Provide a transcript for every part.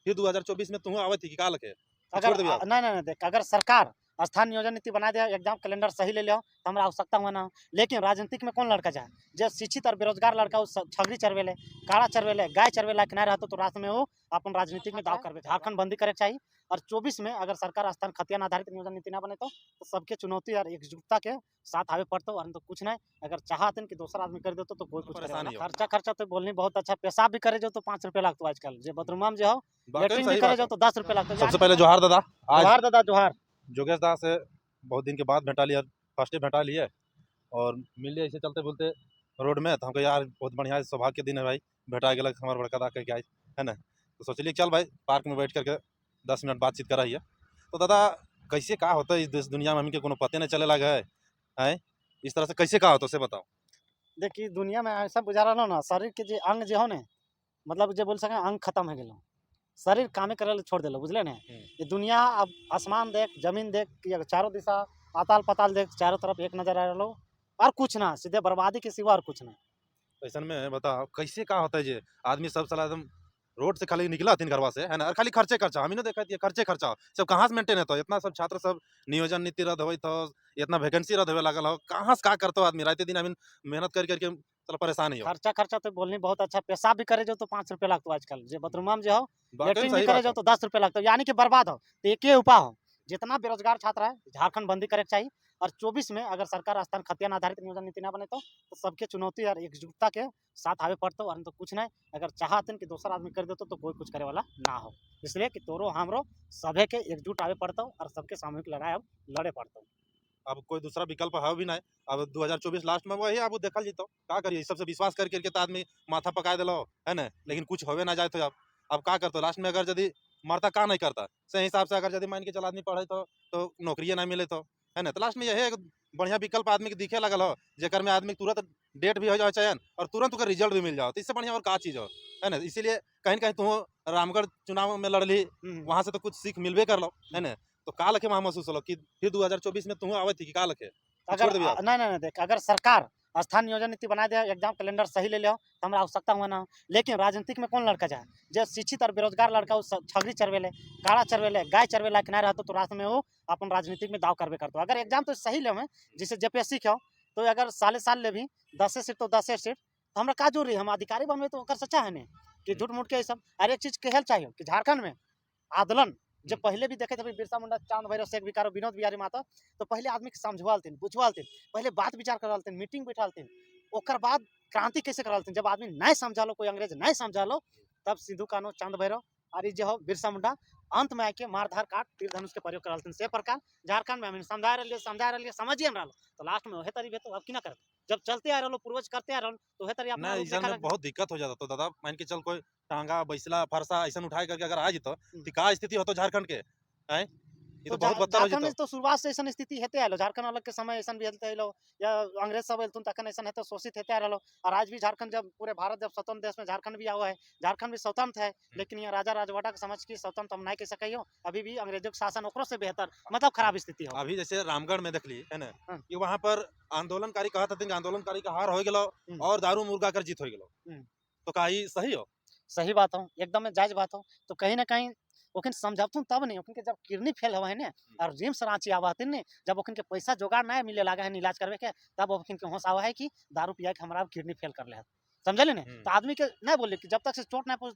फिर 2024 में तुम आवत थी कि का लखे अगर छोड़ देबी आप? नहीं नहीं नहीं देख, अगर सरकार स्थान नियोजन नीति बना दे, एग्जाम कैलेंडर सही ले लो तो हमरा आवश्यकता हुआ ना। लेकिन राजनीतिक में कौन लड़का जाए जो शिक्षित और बेरोजगार लड़का उस छगड़ी चरवेले, काड़ा चरवेले, गाय चरवेला के नहीं रहता तो रात में वो अपन राजनीतिक में दाव करवे। झारखंड बंदी करे चाहिए। और 24 में अगर सरकार स्थान खतियान आधारित नियोजन नीति ना बने तो सबके चुनौती और एकजुटता के साथ आवे पड़ता और तो कुछ नहीं। अगर चाहते कि दूसरा आदमी कर दे तो कोई कुछ परेशानी करे। हो। खर्चा खर्चा तो बोलनी बहुत अच्छा, पेशाब भी करे जो तो 5 रुपये लगता आजकल, जो बाथरूम में जो हो वाकई लेटरिन भी सही करे बात जो है। तो 10 रुपये लगता। सबसे पहले जोहार दादा। आज जोहार दादा जोहार। जोगेश दास से बहुत दिन के बाद भेटा लिया, फर्स्ट डे भेटा लिए और मिल लिए ऐसे चलते बोलते रोड में, तो हमको यार बहुत बढ़िया है, सौभाग्य के दिन है भाई, भेटा गया हमारे बड़का दा करके आए है ना। तो सोचलिए चल भाई पार्क में बैठ करके 10 मिनट बातचीत कराइए। तो दादा कैसे का होता है इस देश दुनिया में, हमके कोनो पते नहीं चले लगा है इस तरह से कैसे का होता है से बताओ। देखिए दुनिया में ऐसा बुझा रहा ना, शरीर के जो अंग जो हो ने, मतलब जो बोल सके अंग खत्म हो गए, शरीर कामे करे छोड़ दिलो, बुझले ने। ये दुनिया अब आसमान देख, जमीन देख, ये चारों दिशा अताल पताल देख, चारों तरफ एक नजर आ रहा और कुछ ना, सीधे बर्बादी के सिवा और कुछ ना। ऐसा में बताओ कैसे का होता है जे आदमी सब साला एकदम रोड से खाली निकला तीन घरवा से है ना, और खाली खर्चे खर्चा हम ही देखा है, खर्चे खर्चा सब कहाँ से मेंटेन है, इतना सब छात्र सब नियोजन नीति रद्द हो तो इतना वैकेंसी रद्द होवे लागल हो, कहाँ से का करते हो आदमी रात दिन आई मेहनत कर करके चलो परेशान ही हो। खर्चा खर्चा तो बोलनी बहुत अच्छा, पेशाब भी करे जो तो 5 रुपये लगता आजकल, जो बाथरूम में जो हो वाकई लेटरिन भी सही करे बात जो है। तो 10 रुपये लगता, यानी कि बर्बाद हो। तो एक ही उपाय हो, जितना बेरोजगार छात्र है झारखंड बंदी करे चाहिए। और 24 में अगर सरकार स्थान खतियान आधारित नियोजन नीति ना बने तो सबके चुनौती और एकजुटता के साथ आवे पड़ते और तो कुछ नहीं। अगर चाहते कि दूसरा आदमी कर देते तो कोई कुछ करे वाला ना हो। इसलिए कि तोरो हमरो सभे के एकजुट आवे पड़ता और सबके सामूहिक लड़ाई अब लड़े पड़ता। अब कोई दूसरा विकल्प है भी नहीं। अब 2024 लास्ट में वही अब देखल जीतो का करिए, सबसे विश्वास कर करके तो आदमी माथा पका दिलो है ना, लेकिन कुछ होवे ना जाए तो अब का करते लास्ट में, अगर यदि मरता का नहीं करता सही हिसाब से, अगर यदि मान के चल आदमी पढ़े तो नौकरियाँ ना मिले तो है ना, तो लास्ट में यही एक बढ़िया विकल्प आदमी के दिखे लगल हो, जेकर में आदमी तुरंत डेट भी हो जाए चयन और तुरंत उसका रिजल्ट भी मिल जाओ, तो इससे बढ़िया और का चीज़ हो है ना। इसीलिए कहीं कहीं तुम रामगढ़ चुनाव में लड़ ली, वहां से तो कुछ सीख मिलबे कर लो है ना। तो का लखे वहाँ महसूस होलो कि फिर 2024 में तुम आवत थी कि का लखे अगर छोड़ देबी आप? नहीं नहीं नहीं देख, अगर सरकार स्थान नियोजन नीति बना दे, एग्जाम कैलेंडर सही ले लो तो हमरा आवश्यकता हुआ ना। लेकिन राजनीतिक में कौन लड़का जाए जो शिक्षित और बेरोजगार लड़का उस छगड़ी चरवेले, काड़ा चरवेले, गाय चरवेला के नहीं रहता तो रात में वो अपन राजनीतिक में दाव करवे करते। अगर एग्जाम तो सही ले जिसे जेपीएससी के हो तो अगर साले साल ले भी 10 सीट तो 10 सीट तो हमरा का जोर रही, हम अधिकारी बनवे तो कर सचा है नहीं कि झूठ मूठ के ये सब। हर एक चीज कहल चाहिए कि झारखंड में आंदोलन जब पहले भी देखे थे बिरसा मुंडा, चांद भैरव, शेख विकारो, विनोद बिहारी माता, तो पहले आदमी के समझवालथिन, बुझवालथिन, पहले बात विचार करालथिन, मीटिंग बैठालथिन, ओकर बाद क्रांति कैसे करालथिन। जब आदमी नहीं समझा लो, कोई अंग्रेज नहीं समझा लो, तब सिद्धू कान्हू, चांद भैरव और जो हो बिरसा मुंडा अंत में आके मार धार काट तीर धनुष के प्रयोग करालथिन। से प्रकार झारखंड में हम समझा रही समझिए हम तो लास्ट में वही तरी तो अब की ना करते। जब चलते आ रहो पूर्वज करते आ रहो तो वही तरी अपना नहीं रूप ऐसा देखा में लगे। बहुत दिक्कत हो जाता, तो दादा मान के चल कोई टांगा बैसला फरसा ऐसा उठाए करके अगर आ जितो तो का स्थिति होतो झारखंड के हैं, ये तो तो बहुत बदतर हो झारखंड में जितो। तो शुरुआत से ऐसा स्थिति हेते आलो, झारखंड अलग के समय ऐसा भी हेते आलो या अंग्रेज सब एलतुन तखन ऐसा हेते शोषित हेते आलो। और आज भी झारखंड जब पूरे भारत जब स्वतंत्र देश में झारखंड भी आवा है, झारखंड भी स्वतंत्र है, लेकिन यहाँ राजा राजवाड़ा के समझ की स्वतंत्र हम नहीं कह सकियो। अभी भी अंग्रेजों के शासन ओकरो से बेहतर, मतलब खराब स्थिति हो। अभी जैसे रामगढ़ में देख ली है ना हाँ। कि वहां पर आंदोलनकारी कहा था कि आंदोलनकारी का हार हो गलो और दारू मुर्गा कर जीत हो गलो, तो का ई सही हो? सही बात हो, एकदम जायज बात हो। तो कहीं ना कहीं ओखन समझातुन तब नहीं, ओखन के जब किडनी फेल हुआ है ने और रिम्स रांची आवातिन ने, जब ओखन के पैसा जोगाड़ नहीं मिले लगा है इलाज करवे के, तब ओखन के होश आवा है कि दारू पिया के हमारा किडनी फेल कर ले है। समझले ने। तो आदमी के नहीं बोले कि जब तक से चोट नहीं पहुंच,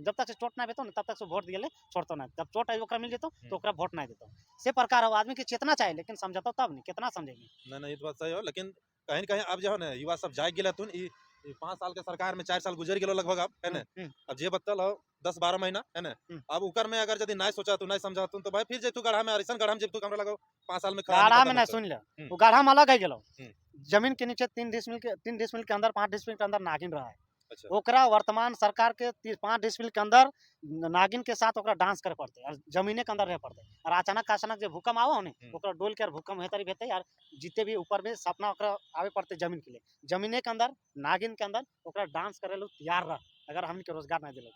जब तक से चोट नहीं बेतो ना तब तक से वोट दिए छोड़तो ना, जब चोट आई ओकरा मिल जेतो तो ओकरा वोट नहीं देतो। से प्रकार हो आदमी के चेतना चाहिए, लेकिन समझातो तब नहीं, कितना समझेंगे। नहीं ये तो बात सही हो, लेकिन कहीं न कहीं अब जो है ना युवा सब जाग गेला तुन ई 5 साल के सरकार में 4 साल गुजर गेलो लगभग अब है ना। अब जे बत्तल हो 10-12 महीना है ना, अब उकर में अगर यदि नहीं सोचा तू नहीं समझा तू तो भाई फिर जे तू गढ़ा में अरिसन गढ़ा में जब तू हमरा लगो 5 साल में गाढ़ा में नहीं सुन ले, वो गाढ़ा में अलग है गेलो। जमीन के नीचे 3 डिसमिल के अंदर 5 डिसमिल के अंदर नागिन रहा है। अच्छा। ओकरा वर्तमान सरकार के 5 डिसमिल के अंदर नागिन के साथ ओकरा डांस करे पड़ते और जमीने के अंदर रह पड़ते। और अचानक जब भूकंप आवो ने ओकरा डोल के भूकंप हेतरी भेते यार, जीते भी ऊपर में सपना ओकरा आवे पड़ते जमीन के लिए, जमीने के अंदर नागिन के अंदर ओकरा डांस करे लो तैयार रह। अगर हमन के रोजगार नहीं दिलो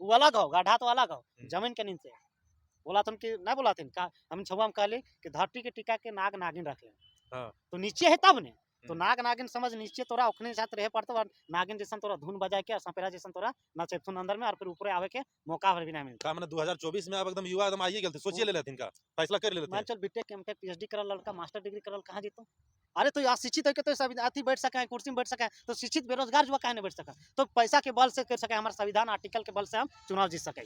वो अलग हो, गाढ़ा तो अलग हो जमीन के नीचे। बोला तुम कि नहीं बोला का हम छुआ में कहली कि धरती के टिका के नाग नागिन रखे। हाँ। तो नीचे है तब ने तो नाग नागिन समझ निश्चित तोरा ओखने साथ रहे पड़तो और नागिन जैसन तोरा धुन बजाए के और सपेरा जैसन तोरा नचेथुन अंदर में और फिर ऊपर आवे के मौका भर भी नहीं मिलता। का मैंने 2024 में अब एकदम युवा एकदम आइए गेलते सोचिए ले लेथिन का फैसला कर ले मान लेथिन। चल बीटेक एमटेक पीएचडी करल लड़का मास्टर डिग्री करल कहाँ जीतो। अरे तो यार शिक्षित होके तो अथी बैठ सका है कुर्सी में बैठ सका है तो शिक्षित बेरोजगार युवा काहे नहीं बैठ सका तो पैसा के बल से कर सके हमारे संविधान आर्टिकल के बल से हम चुनाव जीत सके।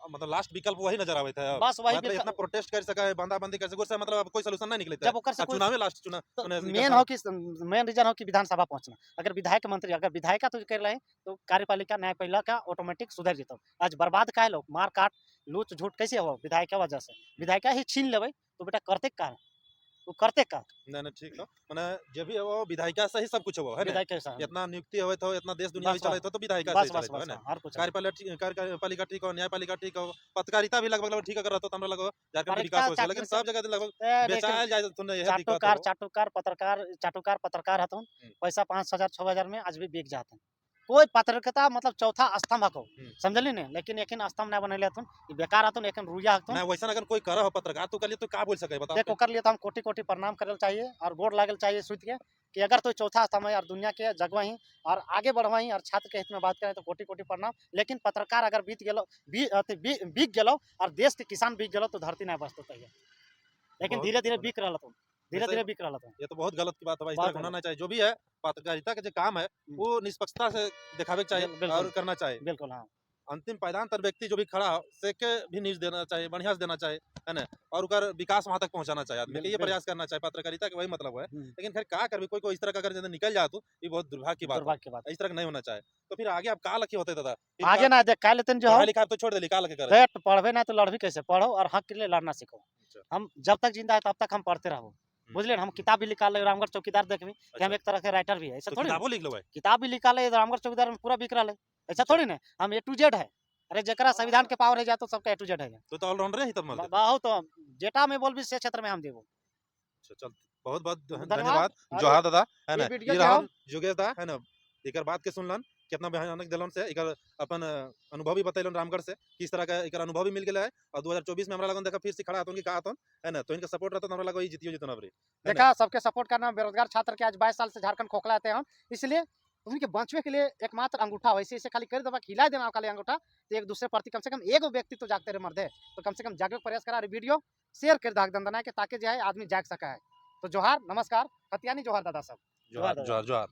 मतलब लास्ट विकल्प वही नजर आवे था अब। बस वही मतलब इतना प्रोटेस्ट कर सका है बंदी कर सके उससे मतलब अब कोई सलूशन नहीं निकलता जब ओकर से कोई चुनाव लास्ट चुनाव तो माने मेन हो कि मेन रीजन हो कि विधानसभा पहुंचना। अगर विधायक मंत्री अगर विधायिका तो कर रहे तो कार्यपालिका न्यायपालिका ऑटोमेटिक सुधर जेतो। आज बर्बाद काहे लोग मार काट लूट झूठ कैसे हो विधायक वजह से विधायिका ही छीन लेबै तो बेटा करते का वो करते का नहीं नहीं ठीक है माने जे भी है वो विधायिका से ही सब कुछ हो है ना। विधायक कैसा इतना नियुक्ति होवे तो इतना देश दुनिया भी बस, चले तो विधायिका बस से बस चले है बस ना। हाँ, और कुछ नहीं। कार्यपालिका ठीक हो न्यायपालिका ठीक हो पत्रकारिता भी लगभग ठीक अगर रहता तो हमरा लगो झारखंड में पत्रकारिता विकास हो लेकिन सब जगह लगभग बेचाल जाए तो यह दिक्कत है चाटुकार पत्रकार हतुन पैसा 5,000 6,000 में आज भी बिक जाते हैं। कोई पत्रकारिता मतलब चौथा स्तंभ हको समझली ने लेकिन एखन स्तंभ ना बनले हतुन ई बेकार हतुन एखन रुइया हतुन ना वैसा अगर कोई करह पत्रकार तो कलिए तो का बोल सके बताओ। देख ओकर लिए तो हम कोटि कोटि प्रणाम करल चाहिए और गोड़ लागल चाहिए सुत के कि अगर तो चौथा स्तंभ है और दुनिया के जगवही और आगे बढ़वही और छात्र के हित में बात करें तो कोटि कोटि प्रणाम। लेकिन पत्रकार अगर बिक गेलो और देश के किसान बिक गेलो तो धरती नहीं बचतो तहिया। लेकिन बहुत धीरे धीरे बढ़िया। बिक रहल हतुन धीरे वैसे धीरे बिक रहल हतुन। ये तो बहुत गलत की बात है भाई इस बहुत तरह होना गलत। नहीं चाहिए जो भी है पत्रकारिता का जो काम है वो निष्पक्षता से दिखावे के चाहिए बिल्कुल। और करना चाहिए। बिल्कुल हाँ अंतिम पायदान तर व्यक्ति जो भी खड़ा हो से के भी न्यूज देना चाहिए बढ़िया से देना चाहिए है ना और उकर विकास वहां तक पहुंचाना चाहिए आदमी के ये बिल्कुल। प्रयास करना चाहिए पत्रकारिता का वही मतलब है। हम्म। लेकिन फिर क्या करबे कोई कोई इस तरह का अगर जब निकल जाए तो ये बहुत दुर्भाग्य की बात है। दुर्भाग्य की बात इस तरह का नहीं होना चाहिए तो फिर आगे अब का लखी होते दादा फिर आगे ना देख काहे लेते जो पढ़ाई हो लिखाई तो छोड़ दे का लखे करे। देख पढ़वे ना तो लड़भी कैसे पढ़ो और हक के लिए लड़ना सीखो। अच्छा। हम जब तक जिंदा है तब तक हम पढ़ते रहो बुझले हम किताब भी निकाल ले रामगढ़ चौकीदार देखबी कि हम एक तरह के राइटर भी है ऐसा तो थोड़ी ना। किताबों लिख लो भाई किताब भी निकाल ले रामगढ़ चौकीदार में पूरा बिक रहा है ऐसा थोड़ी ना हम ए टू जेड है। अरे जकरा संविधान के पावर है जा तो सबका ए टू जेड है तो ऑलराउंडर ही तब मतलब। बहुत तो जेटा में बोल भी से क्षेत्र में हम देबो। चल बहुत बहुत धन्यवाद। धन्यवाद अरे, जोहार दादा है ना ये वीडियो ई जो रहन योगेश दा है ना एकर बात के सुनलन कितना भयानक दिलन से एकर अपन अनुभव भी बतैलन रामगढ़ से किस तरह का एकर अनुभव भी मिल गेला है और 2024 में हमरा लगन देखा फिर से खड़ा हतन कि का हतन है ना तो इनका सपोर्ट रहता हमरा लगा ई जितियो जितना बरे देखा सबके सपोर्ट करना बेरोजगार छात्र के आज 22 साल से झारखंड खोखला आते हैं इसलिए उनके बचवे के लिए एकमात्र अंगूठा वैसे इसे खाली कर देवा खिला देना खाली अंगूठा तो एक दूसरे प्रति कम से कम एक व्यक्ति तो जागते रहे मर्दे तो कम से कम जागरूक प्रयास करा वीडियो शेयर कर दाग दंदना के ताकि जो है आदमी जाग सका है। तो जोहार नमस्कार हतियानी जोहार दादा साहब जोहार जोहार जोहार।